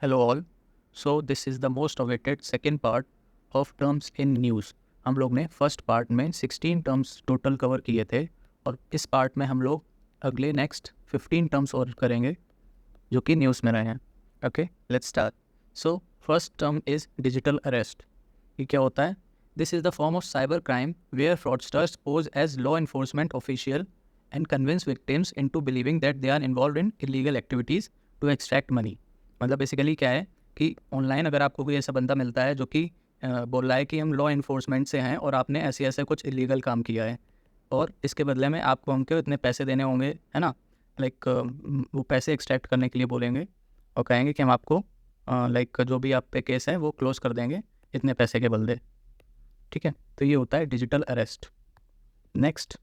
Hello all. So this is the most awaited second part of terms in news. हम लोग ने first part में 16 terms total cover किए थे और इस पार्ट में हम लोग अगले नेक्स्ट 15 टर्म्स और करेंगे जो कि न्यूज़ में रहे हैं. Okay, let's start. So first term is digital arrest. ये क्या होता है? This is the form of cyber crime where fraudsters pose as law enforcement official and convince victims into believing that they are involved in illegal activities to extract money. मतलब basically क्या है कि online अगर आपको कोई ऐसा बंदा मिलता है जो कि बोल रहा है कि हम लॉ इन्फोर्समेंट से हैं और आपने ऐसे ऐसे कुछ इलीगल काम किया है और इसके बदले में आपको हमको इतने पैसे देने होंगे, है ना. लाइक वो पैसे एक्सट्रैक्ट करने के लिए बोलेंगे और कहेंगे कि हम आपको लाइक जो भी आप पे केस है वो क्लोज कर देंगे इतने पैसे के बदले. ठीक है, तो ये होता है digital arrest. Next,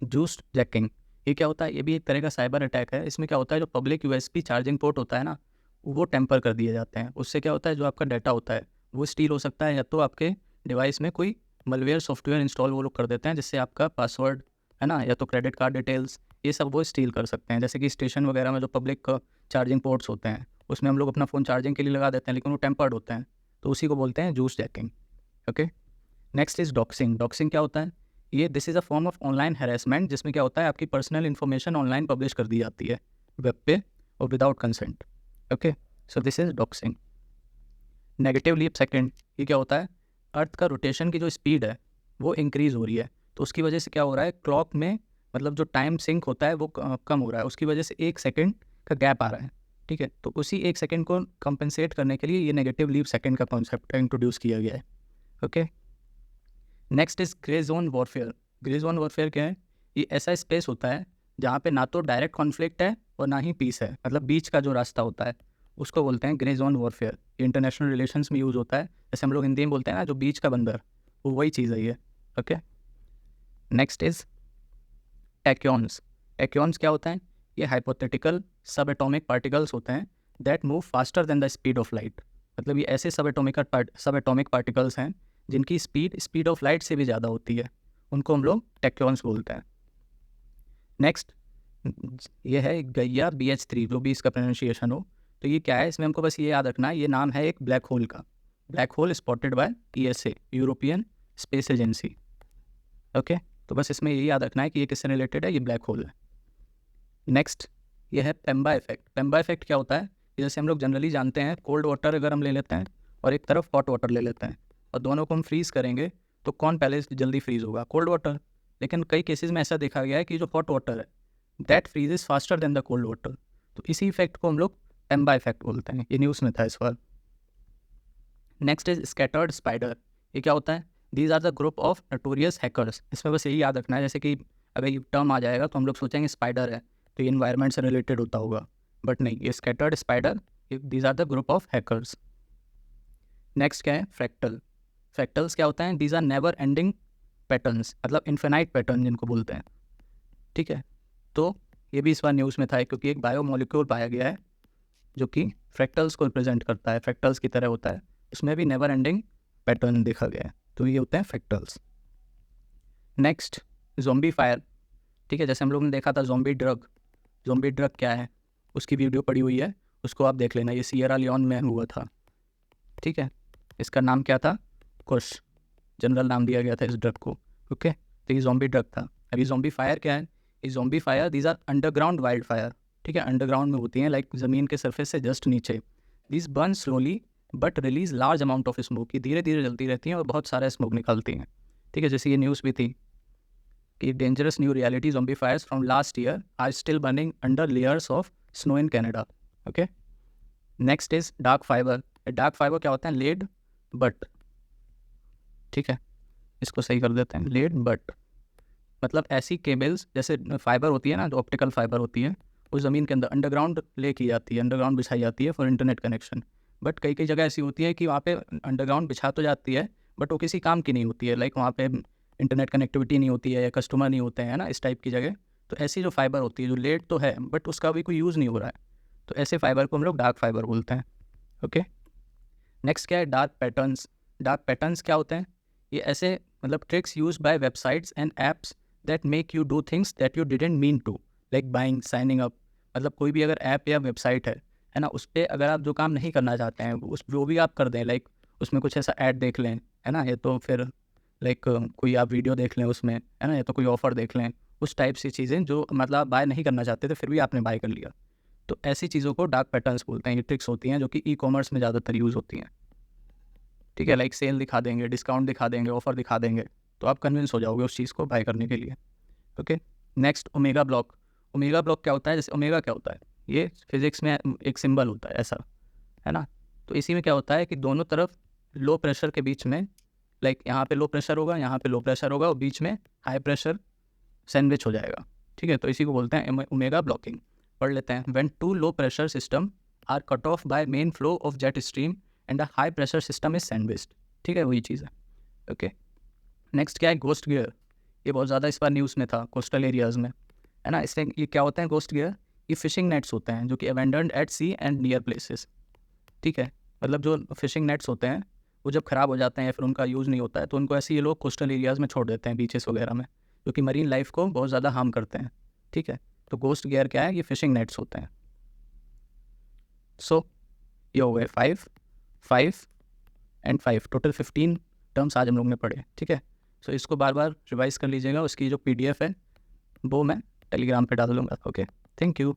juice jacking. ये क्या होता है? ये भी एक तरह का साइबर अटैक है. इसमें क्या होता है, जो पब्लिक यूएसबी चार्जिंग पोर्ट होता है ना, वो टेम्पर कर दिए जाते हैं. उससे क्या होता है, जो आपका डाटा होता है वो स्टील हो सकता है, या तो आपके डिवाइस में कोई मलवेयर सॉफ्टवेयर इंस्टॉल वो लोग कर देते हैं जिससे आपका पासवर्ड, है ना, या तो क्रेडिट कार्ड डिटेल्स, ये सब वो स्टील कर सकते हैं. जैसे कि स्टेशन वगैरह में जो पब्लिक चार्जिंग पोर्ट्स होते हैं उसमें हम लोग अपना फ़ोन चार्जिंग के लिए लगा देते हैं, लेकिन वो टेम्पर्ड होते हैं, तो उसी को बोलते हैं juice jacking. Okay. Next is doxing. Doxing क्या होता है? ये this is a form of online harassment जिसमें क्या होता है, आपकी पर्सनल इन्फॉर्मेशन ऑनलाइन पब्लिश कर दी जाती है वेब पे और without consent. Okay, so this is doxxing. Negative leap second. ये क्या होता है? अर्थ का रोटेशन की जो स्पीड है वो इंक्रीज़ हो रही है, तो उसकी वजह से क्या हो रहा है, क्लॉक में मतलब जो टाइम सिंक होता है वो कम हो रहा है. उसकी वजह से 1 सेकेंड का गैप आ रहा है. ठीक है, तो उसी 1 सेकेंड को कंपनसेट करने के लिए ये नेगेटिव लीप सेकंड का कॉन्सेप्ट इंट्रोड्यूस किया गया है. Okay. Next is grey zone warfare. Grey zone warfare क्या है? ये ऐसा स्पेस होता है जहाँ पे ना तो डायरेक्ट कॉन्फ्लिक्ट है और ना ही पीस है, मतलब बीच का जो रास्ता होता है उसको बोलते हैं ग्रे जोन वॉरफेयर. ये इंटरनेशनल रिलेशंस में यूज़ होता है. जैसे हम लोग हिंदी में बोलते हैं ना, जो बीच का बंदर, वो वही चीज़ है ये. Okay. Next is tachyons. Tachyons क्या होता है? ये हाइपोथेटिकल सब एटॉमिक पार्टिकल्स होते हैं that move faster than the speed of light. मतलब ये ऐसे सब एटॉमिक पार्टिकल्स हैं जिनकी स्पीड ऑफ लाइट से भी ज़्यादा होती है, उनको हम लोग टैक्योन्स बोलते हैं. नेक्स्ट, ये है गैया BH3, जो भी इसका प्रोनाउंसिएशन हो. तो ये क्या है? इसमें हमको बस ये याद रखना है, ये नाम है एक ब्लैक होल का. Black hole spotted by ESA, European space agency. Okay, तो बस इसमें ये याद रखना है कि ये किससे रिलेटेड है, ये ब्लैक होल है. नेक्स्ट, ये है पेम्बा इफेक्ट. पेम्बा इफेक्ट क्या होता है? जैसे हम लोग जनरली जानते हैं, कोल्ड वाटर अगर हम ले लेते हैं और एक तरफ हॉट वाटर ले लेते हैं और दोनों को हम फ्रीज़ करेंगे, तो कौन पहले जल्दी फ्रीज़ होगा? Cold water. लेकिन कई केसेस में ऐसा देखा गया है कि जो हॉट वाटर है that फ्रीजेज faster than the cold water. तो इसी इफेक्ट को हम लोग पेम्बा इफेक्ट बोलते हैं. ये न्यूज़ में था इस बार. Next is scattered spider. ये क्या होता है? These are the group of notorious hackers. इसमें बस यही याद रखना है, जैसे कि अगर ये टर्म आ जाएगा तो हम लोग सोचेंगे स्पाइडर है तो ये इन्वायरमेंट से रिलेटेड होता होगा, बट नहीं, ये scattered spider, these are the group of hackers. Next क्या है? फ्रैक्टल. फ्रैक्टल्स क्या होता है? These are never ending patterns, मतलब इन्फिनाइट पैटर्न जिनको बोलते हैं. ठीक है, तो ये भी इस बार न्यूज़ में था क्योंकि एक बायोमोलिक्यूल पाया गया है जो कि फ्रैक्टल्स को रिप्रेजेंट करता है, फ्रैक्टल्स की तरह होता है. उसमें भी नेवर एंडिंग पैटर्न देखा गया है, तो ये होते हैं फ्रैक्टल्स. Next, zombie fire. ठीक है, जैसे हम लोग ने देखा था ज़ॉम्बी ड्रग. ज़ॉम्बी ड्रग क्या है उसकी वीडियो पड़ी हुई है, उसको आप देख लेना. ये सियरा लियोन में हुआ था. ठीक है, इसका नाम क्या था? कुश, जनरल नाम दिया गया था इस ड्रग को. ओके, तो ये ज़ॉम्बी ड्रग था. अभी ज़ॉम्बी फायर क्या है? ये zombie fire, these are underground wild fire. ठीक है, अंडरग्राउंड में होती हैं, लाइक ज़मीन के सरफेस से जस्ट नीचे. This burn slowly but release large amount of smoke. ये धीरे धीरे जलती रहती हैं और बहुत सारा स्मोक निकालती हैं. ठीक है, जैसे ये न्यूज़ भी थी कि dangerous new reality zombie fires from last year are still burning under layers of snow in Canada. Okay. Next is dark fibre. Dark fibre क्या होता है? Led but. ठीक है, इसको सही कर देते हैं, लेड बट. मतलब ऐसी केबल्स, जैसे फाइबर होती है ना, जो ऑप्टिकल फाइबर होती है, वो ज़मीन के अंदर अंडरग्राउंड ले की जाती है, अंडरग्राउंड बिछाई जाती है फॉर इंटरनेट कनेक्शन. बट कई कई जगह ऐसी होती है कि वहाँ पे अंडरग्राउंड बिछा तो जाती है बट वो किसी काम की नहीं होती है, लाइक वहाँ पे इंटरनेट कनेक्टिविटी नहीं होती है या कस्टमर नहीं होते हैं ना, इस टाइप की जगह. तो ऐसी जो फाइबर होती है जो लेड तो है बट उसका भी कोई यूज़ नहीं हो रहा है, तो ऐसे फाइबर को हम लोग डार्क फाइबर बोलते हैं. ओके. नेक्स्ट क्या है? Dark patterns. डार्क पैटर्न्स क्या होते हैं? ये ऐसे मतलब tricks use by websites and apps that make you do things that you didn't mean to, like buying, signing up. मतलब कोई भी अगर ऐप या वेबसाइट है है ना, उस पर अगर आप जो काम नहीं करना चाहते हैं उस जो भी आप कर दें, लाइक उसमें कुछ ऐसा ऐड देख लें, है ना, या तो फिर लाइक कोई आप वीडियो देख लें उसमें, है ना, या तो कोई ऑफ़र देख लें, उस टाइप सी चीज़ें जो मतलब आप बाय नहीं करना चाहते थे फिर भी आपने बाय कर लिया। तो ऐसी चीज़ों को डार्क पैटर्न्स बोलते हैं। ये ट्रिक्स होती हैं जो कि ई-कॉमर्स में ज़्यादातर यूज़ होती हैं। ठीक है, लाइक सेल दिखा देंगे, डिस्काउंट दिखा देंगे, ऑफ़र दिखा देंगे, तो आप कन्विंस हो जाओगे उस चीज़ को बाय करने के लिए। Okay, next omega block. Omega block क्या होता है? जैसे ओमेगा क्या होता है? ये फिज़िक्स में एक सिंबल होता है ऐसा, है ना? तो इसी में क्या होता है कि दोनों तरफ लो प्रेशर के बीच में, लाइक यहाँ पे लो प्रेशर होगा, यहाँ पे लो प्रेशर होगा और बीच में हाई प्रेशर सैंडविच हो जाएगा। ठीक है, तो इसी को बोलते हैं ओमेगा ब्लॉकिंग। पढ़ लेते हैं। When two low pressure system are cut off by main flow of jet stream and the high pressure system is sandwiched. ठीक है, वही चीज़ है। ओके, नेक्स्ट क्या है? Ghost gear. ये बहुत ज़्यादा इस बार न्यूज़ में था कोस्टल एरियाज़ में, है ना। इससे ये क्या होते हैं घोस्ट गियर? ये फिशिंग नेट्स होते हैं जो कि abandoned at sea and near places. ठीक है, मतलब जो फिशिंग नेट्स होते हैं वो जब ख़राब हो जाते हैं या फिर उनका यूज़ नहीं होता है तो उनको ऐसे ये लोग कोस्टल एरियाज़ में छोड़ देते हैं, बीचेस वगैरह में, जो कि मरीन लाइफ को बहुत ज़्यादा हार्म करते हैं। ठीक है, तो घोस्ट गियर क्या है? ये फिशिंग नेट्स होते हैं। सो ये हो गए 5, 5 एंड 5, टोटल 15 टर्म्स आज हम लोग ने पढ़े। ठीक है, सो इसको बार बार रिवाइज कर लीजिएगा। उसकी जो PDF है वो मैं टेलीग्राम पे डाल दूँगा। Okay, thank you.